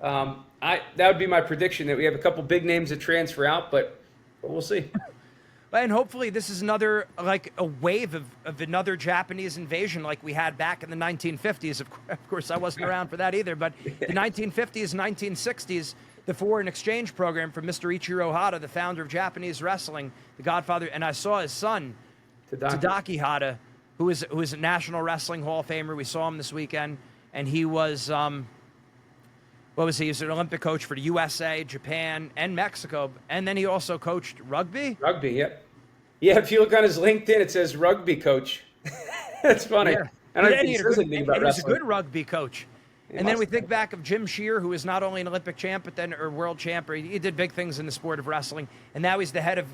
That would be my prediction, that we have a couple big names that transfer out, but we'll see. And hopefully this is another, like a wave of another Japanese invasion like we had back in the 1950s. Of course, I wasn't around for that either, but the 1950s, 1960s, the foreign exchange program from Mr. Ichiro Hata, the founder of Japanese wrestling, the godfather, and I saw his son, Tadaki Hata, who is a National Wrestling Hall of Famer. We saw him this weekend, and he was, what was he? He was an Olympic coach for the USA, Japan, and Mexico, and then he also coached rugby. Rugby, yep. Yeah, if you look on his LinkedIn, it says rugby coach. That's funny. Yeah. I don't think he says anything about wrestling. He's a good rugby coach. And then we think back of Jim Shear, who is not only an Olympic champ, but then world champ. He did big things in the sport of wrestling, and now he's the head of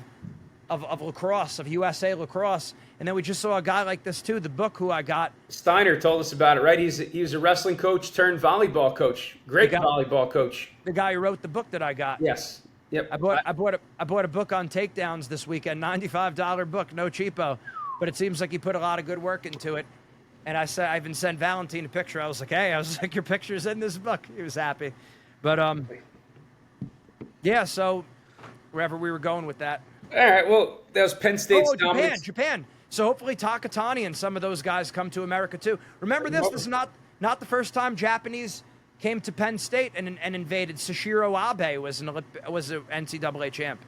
lacrosse, of USA lacrosse. And then we just saw a guy like this too. The book who I got, Steiner told us about it, right? He was a wrestling coach turned volleyball coach. Great volleyball coach. The guy who wrote the book that I got. Yes. Yep. I bought a book on takedowns this weekend, $95 book, no cheapo, but it seems like he put a lot of good work into it. And I even sent Valentine a picture. I was like, your picture's in this book. He was happy, but yeah. So wherever we were going with that. All right. Well, that was Penn State's dominance. Japan. So hopefully Takatani and some of those guys come to America too. Remember this. This is not the first time Japanese came to Penn State and invaded. Sashiro Abe was an NCAA champ.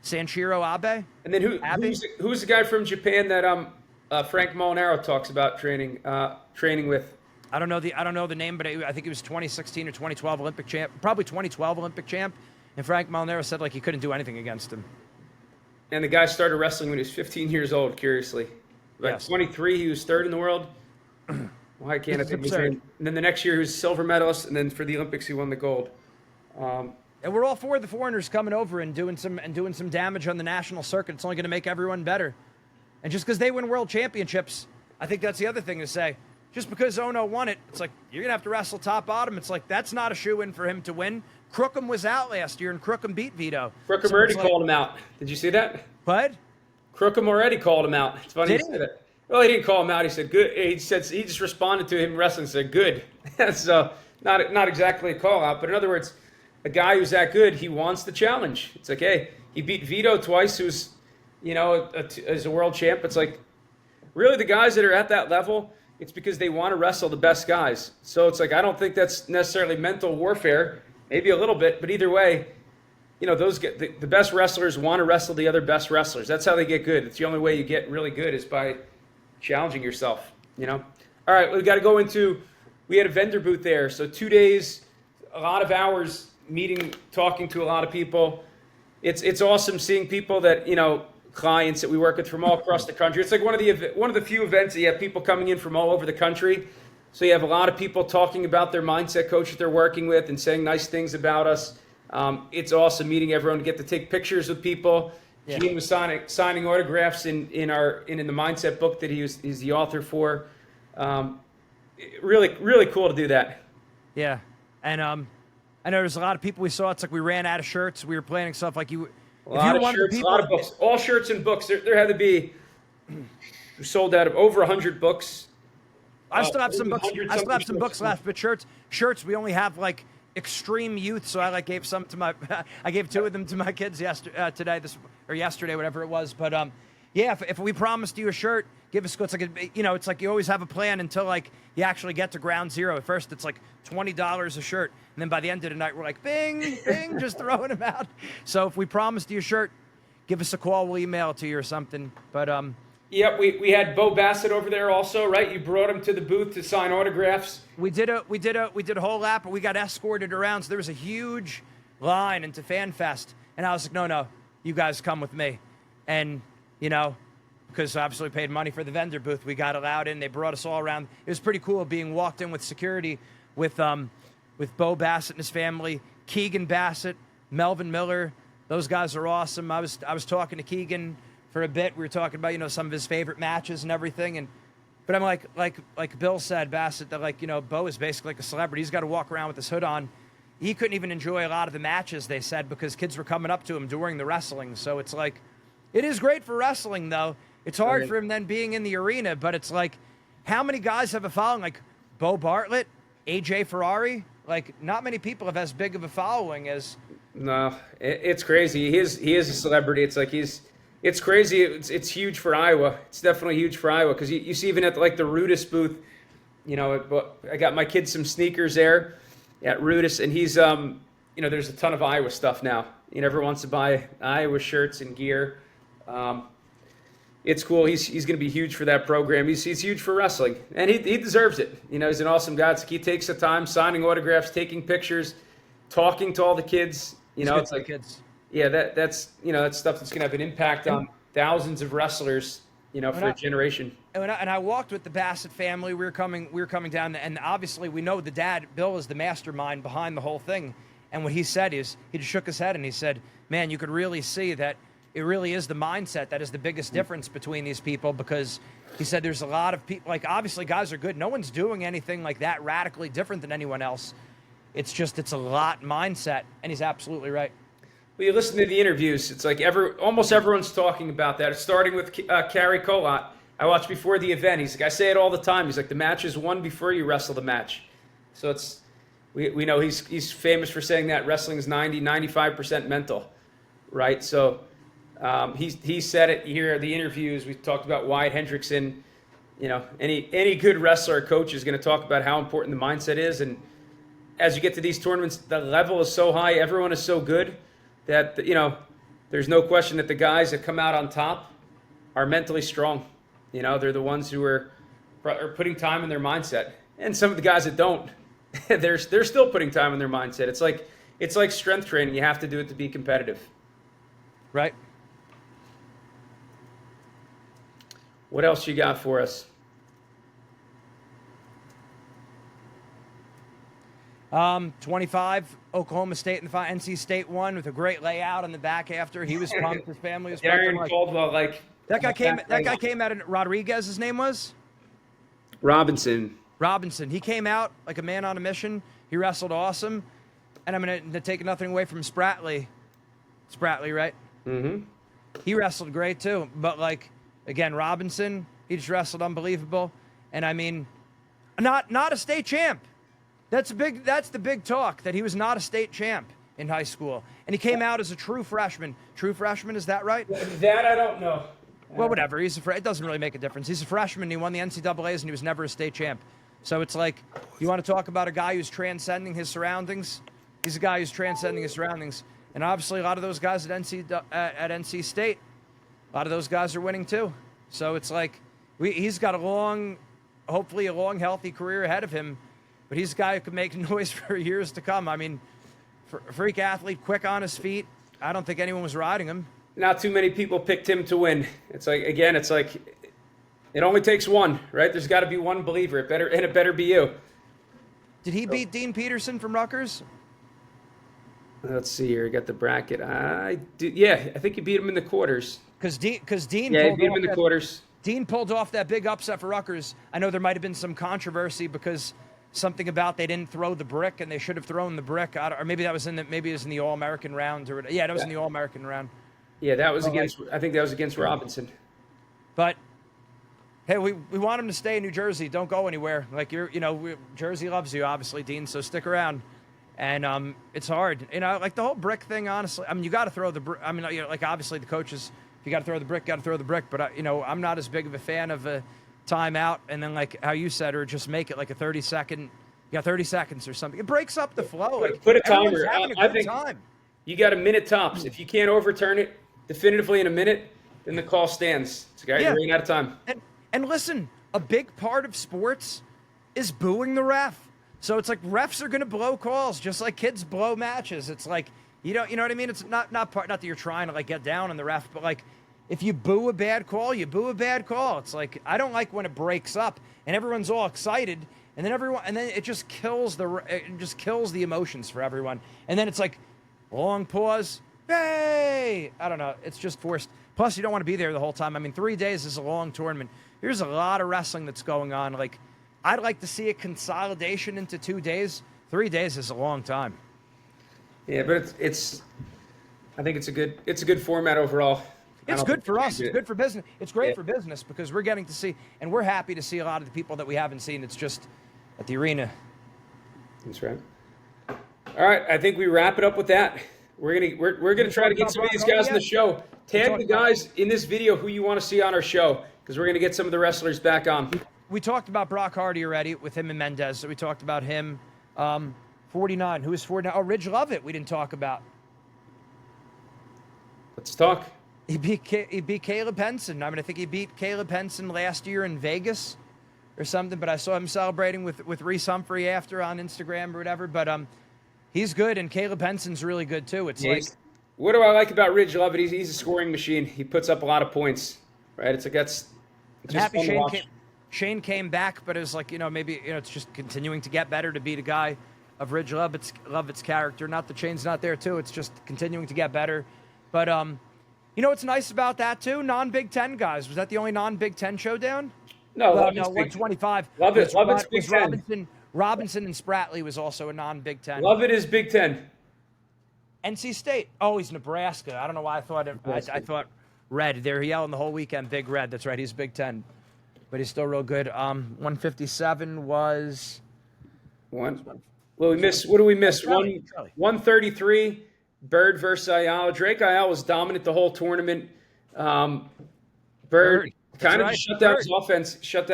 Sanshiro Abe. And then who's the guy from Japan that Frank Molinaro talks about training with? I don't know the name, but I think he was 2016 or 2012 Olympic champ, probably 2012 Olympic champ. And Frank Molinaro said like he couldn't do anything against him. And the guy started wrestling when he was 15 years old. Curiously, yes. 23, he was third in the world. Why can't I think his name? And then the next year he was silver medalist, and then for the Olympics he won the gold. And we're all for the foreigners coming over and doing some damage on the national circuit. It's only going to make everyone better. And just because they win world championships, I think that's the other thing to say. Just because Ono won it, it's like you're going to have to wrestle top bottom. It's like that's not a shoe-in for him to win. Crookham was out last year, and Crookham beat Vito. Crookham already called him out. Did you see that? What? Crookham already called him out. It's funny you said that. Well, he didn't call him out. He said good. He just responded to him wrestling and said good. So not exactly a call out, but in other words, a guy who's that good, he wants the challenge. It's like, hey, he beat Vito twice, who's is a world champ. It's like really the guys that are at that level, it's because they want to wrestle the best guys. So it's like I don't think that's necessarily mental warfare. Maybe a little bit, but either way, the best wrestlers want to wrestle the other best wrestlers. That's how they get good. It's the only way you get really good is by challenging yourself, All right, we got to go we had a vendor booth there. So 2 days, a lot of hours meeting, talking to a lot of people. It's awesome seeing people that, clients that we work with from all across the country. It's like one of the few events that you have people coming in from all over the country. So you have a lot of people talking about their mindset coach that they're working with and saying nice things about us. It's awesome meeting everyone, to get to take pictures with people. Yeah. Gene was signing autographs in the mindset book that he's the author for. Really cool to do that. Yeah, and I know there's a lot of people we saw. It's like we ran out of shirts. We were planning stuff like you. A lot of shirts, a lot of books, all shirts and books. There had to be. We sold out of over 100 books. I still have some books. I still have some books left, but shirts. We only have like extreme youth. So I gave some to my. I gave 2 of them to my kids yesterday, whatever it was. But yeah, if we promised you a shirt, give us. It's like it's like you always have a plan until like you actually get to ground zero. At first, it's like $20 a shirt, and then by the end of the night, we're like, bing, bing, just throwing them out. So if we promised you a shirt, give us a call. We'll email it to you or something. But Yep, we had Bo Bassett over there also, right? You brought him to the booth to sign autographs. We did a whole lap, but we got escorted around. So there was a huge line into Fan Fest, and I was like, no, you guys come with me, and because obviously we paid money for the vendor booth, we got allowed in. They brought us all around. It was pretty cool being walked in with security with Bo Bassett and his family, Keegan Bassett, Melvin Miller. Those guys are awesome. I was talking to Keegan for a bit. We were talking about, some of his favorite matches and everything. But I'm like Bill said, Bassett, that Bo is basically like a celebrity. He's got to walk around with his hood on. He couldn't even enjoy a lot of the matches, they said, because kids were coming up to him during the wrestling. So it's like, it is great for wrestling, though. It's hard for him then being in the arena, but it's like, how many guys have a following? Like Bo Bartlett, AJ Ferrari? Like, not many people have as big of a following as... No, it's crazy. He is a celebrity. It's like it's crazy. It's huge for Iowa. It's definitely huge for Iowa, because you see even at like the Rudis booth, I got my kids some sneakers there at Rudis, and he's there's a ton of Iowa stuff now. Everyone wants to buy Iowa shirts and gear. It's cool. He's going to be huge for that program. He's huge for wrestling, and he deserves it. He's an awesome guy. It's like he takes the time signing autographs, taking pictures, talking to all the kids. It's like kids. Yeah, that's stuff that's going to have an impact on thousands of wrestlers, for a generation. And I walked with the Bassett family. We were coming down, and obviously we know the dad, Bill, is the mastermind behind the whole thing. And what he said is, he just shook his head and he said, man, you could really see that it really is the mindset that is the biggest difference between these people, because he said there's a lot of people, like obviously guys are good. No one's doing anything like that radically different than anyone else. It's a lot mindset, and he's absolutely right. Well, you listen to the interviews, it's like almost everyone's talking about that. It's starting with Carrie Colott. I watched before the event. He's like, I say it all the time. He's like, the match is won before you wrestle the match. So we know he's famous for saying that wrestling is 95% mental, right? So he said it. You hear the interviews. We talked about Wyatt, Hendrickson. Any good wrestler or coach is going to talk about how important the mindset is. And as you get to these tournaments, the level is so high. Everyone is so good that, there's no question that the guys that come out on top are mentally strong. They're the ones who are putting time in their mindset. And some of the guys that don't, they're still putting time in their mindset. It's like strength training. You have to do it to be competitive. Right. What else you got for us? 25, Oklahoma State in the final. NC State won with a great layout on the back after. He was pumped. His family was pumped. Darren Caldwell, that guy came out. Rodriguez, his name was Robinson. He came out like a man on a mission. He wrestled awesome, and I'm gonna take nothing away from Spratley. Spratley, right? Mm-hmm. He wrestled great too, but again, Robinson, he just wrestled unbelievable. And I mean, not a state champ. That's the big talk, that he was not a state champ in high school. And he came out as a true freshman. True freshman, is that right? That I don't know. Well, whatever. It doesn't really make a difference. He's a freshman. He won the NCAAs, and he was never a state champ. So it's like, you want to talk about a guy who's transcending his surroundings? He's a guy who's transcending his surroundings. And obviously, a lot of those guys at NC State, a lot of those guys are winning too. So it's like, he's got hopefully a long, healthy career ahead of him. But he's a guy who could make noise for years to come. I mean, freak athlete, quick on his feet. I don't think anyone was riding him. Not too many people picked him to win. It's like It only takes one, right? There's got to be one believer. It better be you. Did he beat Dean Peterson from Rutgers? Let's see here. I got the bracket. Yeah, I think he beat him in the quarters. Because Dean Yeah, he pulled beat him off in the quarters. Dean pulled off that big upset for Rutgers. I know there might have been some controversy because something about they didn't throw the brick and they should have thrown the brick, or maybe it was in the All-American round, or yeah, that was in the All-American round. Yeah, that was I think that was against Robinson. But hey, we want him to stay in New Jersey. Don't go anywhere. Like Jersey loves you, obviously, Dean. So stick around. And it's hard, like the whole brick thing. Honestly, I mean, you got to throw the brick. I mean, like obviously the coaches, if you got to throw the brick, got to throw the brick. But I'm not as big of a fan of a timeout and then like how you said, or just make it like a 30-second. You got 30 seconds or something. It breaks up the flow. Like, put a timer. I think time. You got a minute tops. If you can't overturn it definitively in a minute, then the call stands. It's you're running out of time. And listen, a big part of sports is booing the ref. So it's like refs are going to blow calls just like kids blow matches. It's like, you know what I mean? It's not that you're trying to like get down on the ref, but like if you boo a bad call, you boo a bad call. It's like, I don't like when it breaks up and everyone's all excited and then it just kills the emotions for everyone. And then it's like long pause. Hey, I don't know. It's just forced. Plus you don't want to be there the whole time. I mean, 3 days is a long tournament. There's a lot of wrestling that's going on. Like, I'd like to see a consolidation into 2 days. 3 days is a long time. Yeah, but I think it's a good format overall. It's good for us. It's good for business. It's great for business because we're getting to see, and we're happy to see a lot of the people that we haven't seen. It's just at the arena. That's right. All right, I think we wrap it up with that. We're gonna try to get some of these guys on the show. Tag the guys in this video who you want to see on our show because we're gonna get some of the wrestlers back on. We talked about Brock Hardy already with him and Mendez. So we talked about him. 49. Who is 49? Oh, Ridge Lovett we didn't talk about. Let's talk. He beat Caleb Henson. I mean, I think he beat Caleb Henson last year in Vegas or something, but I saw him celebrating with Reese Humphrey after on Instagram or whatever. But he's good, and Caleb Henson's really good too. It's like, what do I like about Ridge Lovett? He's a scoring machine. He puts up a lot of points, right? It's like that's I'm happy Shane came back, but it was like, maybe, it's just continuing to get better to beat a guy of Ridge Lovett's character. Not that Shane's not there, too. It's just continuing to get better. But, what's nice about that, too? Non-Big Ten guys. Was that the only non-Big Ten showdown? No, well, no, 125. Lovett's Big Ten. Robinson and Spratley was also a non-Big Ten. Lovett is Big Ten. NC State. Oh, he's Nebraska. I don't know why I thought I thought Red. They're yelling the whole weekend, Big Red. That's right, he's Big Ten. But he's still real good. 157 was one. Well, we missed. What do we miss? 133. Bird versus Ayala. Drake Ayala was dominant the whole tournament. Bird kind of shut down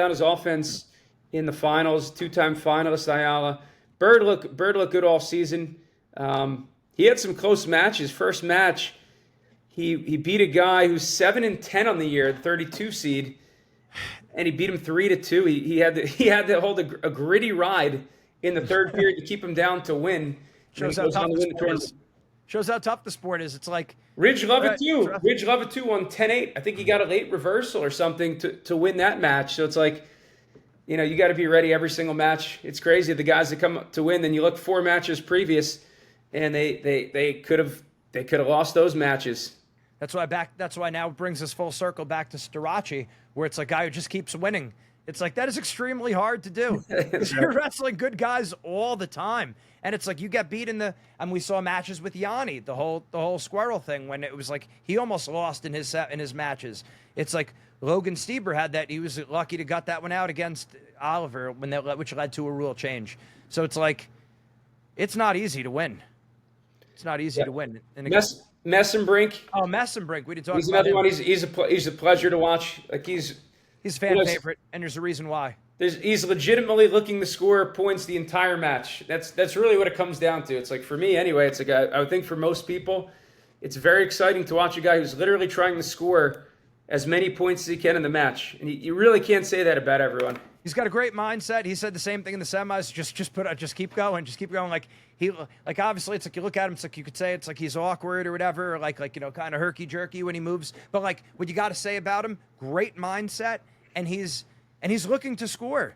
his offense in the finals. 2-time finalist Ayala. Bird looked good all season. He had some close matches. First match, he beat a guy who's 7-10 on the year, 32 seed. And he beat him 3-2. He had to hold a gritty ride in the third period to keep him down to win. Shows how tough the sport is. Shows how tough the sport is. It's like Ridge Lovett too. Ridge Lovett too won 10-8. I think he got a late reversal or something to win that match. So it's like, you got to be ready every single match. It's crazy the guys that come to win. Then you look 4 matches previous, and they could have lost those matches. That's why now it brings us full circle back to Starocci, where it's a guy who just keeps winning. It's like, that is extremely hard to do. You're wrestling good guys all the time. And it's like you get beat and we saw matches with Yanni, the whole squirrel thing, when it was like he almost lost in his matches. It's like Logan Stieber had that. He was lucky to got that one out against Oliver which led to a rule change. So it's like, it's not easy to win. It's not easy to win. And Messenbrink. Oh, Messenbrink. We didn't talk about him. He's another one. He's a pleasure to watch. Like he's a fan favorite, and there's a reason why. He's legitimately looking to score points the entire match. That's really what it comes down to. It's like, for me anyway, it's like I would think for most people, it's very exciting to watch a guy who's literally trying to score as many points as he can in the match. And you really can't say that about everyone. He's got a great mindset. He said the same thing in the semis. Just keep going. Just keep going. Like obviously it's like you look at him, it's like you could say it's like he's awkward or whatever, or like kind of herky jerky when he moves. But like what you got to say about him, great mindset. and he's looking to score.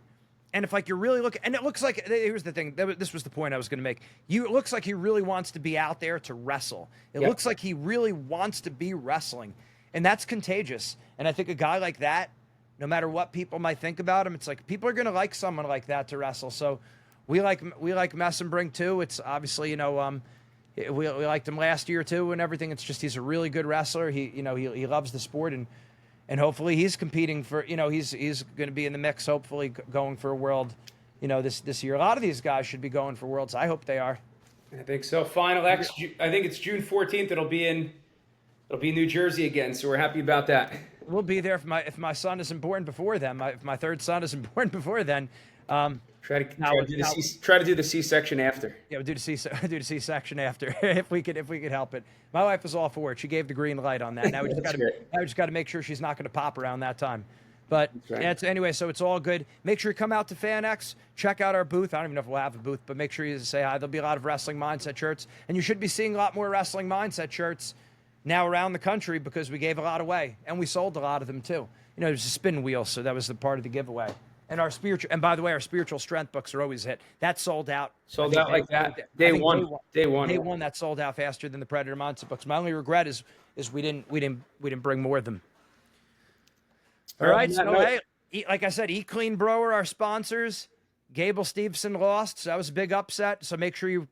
And if like you're really looking, and it looks like, here's the thing, this was the point I was going to make. It looks like he really wants to be out there to wrestle. It looks like he really wants to be wrestling, and that's contagious. And I think a guy like that, no matter what people might think about him, it's like people are going to like someone like that to wrestle. So we like Messenbrink too. It's obviously, you know, we liked him last year too and everything. It's just he's a really good wrestler. He loves the sport, and hopefully he's competing for, you know, he's going to be in the mix, hopefully going for a world, you know, this year. A lot of these guys should be going for worlds. I hope they are. I think so. Final X, I think it's June 14th. It'll be in New Jersey again. So we're happy about that. We'll be there if my son isn't born before then. If my third son isn't born before then. Try to do the C-section after. Yeah, we'll do the C-section after if we could help it. My wife was all for it. She gave the green light on that. Now we just got to make sure she's not going to pop around that time. But anyway, so it's all good. Make sure you come out to FanX. Check out our booth. I don't even know if we'll have a booth, but make sure you say hi. There'll be a lot of Wrestling Mindset shirts, and you should be seeing a lot more Wrestling Mindset shirts now around the country because we gave a lot away, and we sold a lot of them too. You know, there's a spin wheel, so that was the part of the giveaway. And by the way, our spiritual strength books are always hit. That sold out. Sold out like that. Day one. That sold out faster than the Predator Mindset books. My only regret is we didn't bring more of them. All right. So hey, like I said, Eat Clean Bro are our sponsors. Gable Stevenson lost, so that was a big upset. So make sure you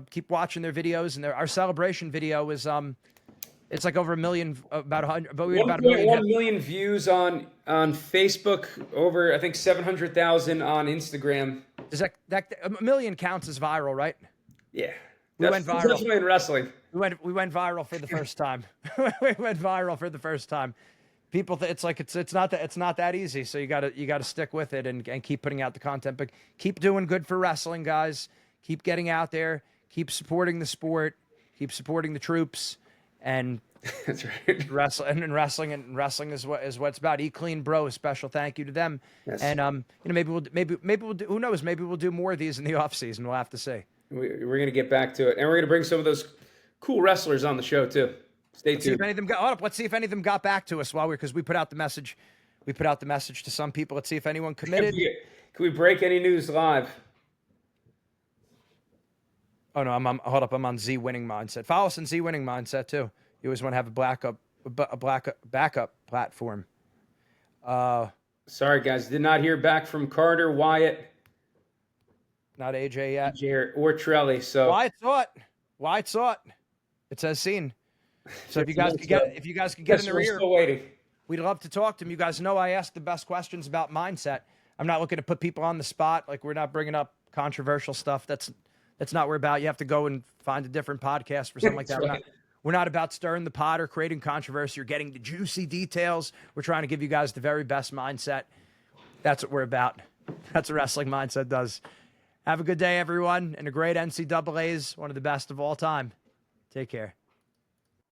keep watching their videos. And our celebration video is it's like over 1 million, about 100, but we had about 1 million views on Facebook, over I think 700,000 on Instagram. Is that 1 million counts as viral, right? Yeah, we went viral. Definitely in wrestling. We went viral for the first time. We went viral for the first time. People, it's not that easy. So you gotta stick with it and keep putting out the content. But keep doing good for wrestling, guys. Keep getting out there. Keep supporting the sport. Keep supporting the troops. And that's right. Wrestling is what it's about. Eat Clean Bro, a special thank you to them. Yes. And maybe we'll do, who knows, maybe we'll do more of these in the off season. We'll have to see. We're gonna get back to it, and we're gonna bring some of those cool wrestlers on the show too. Stay tuned. Let's see if any of them got back to us because we put out the message. We put out the message to some people. Let's see if anyone committed. Can we break any news live? Oh no, I'm on Z Winning Mindset. Follow us on Z Winning Mindset too. You always want to have a backup platform. Sorry guys, did not hear back from Carter, Wyatt, not AJ yet, AJ or Trelly. So Wyatt saw it. It says seen. So if you guys could get in the rear, still waiting. We'd love to talk to them. You guys know I ask the best questions about mindset. I'm not looking to put people on the spot. Like we're not bringing up controversial stuff. That's not what we're about. You have to go and find a different podcast for something like that. Right. We're not about stirring the pot or creating controversy or getting the juicy details. We're trying to give you guys the very best mindset. That's what we're about. That's what Wrestling Mindset does. Have a good day, everyone, and a great NCAAs, one of the best of all time. Take care.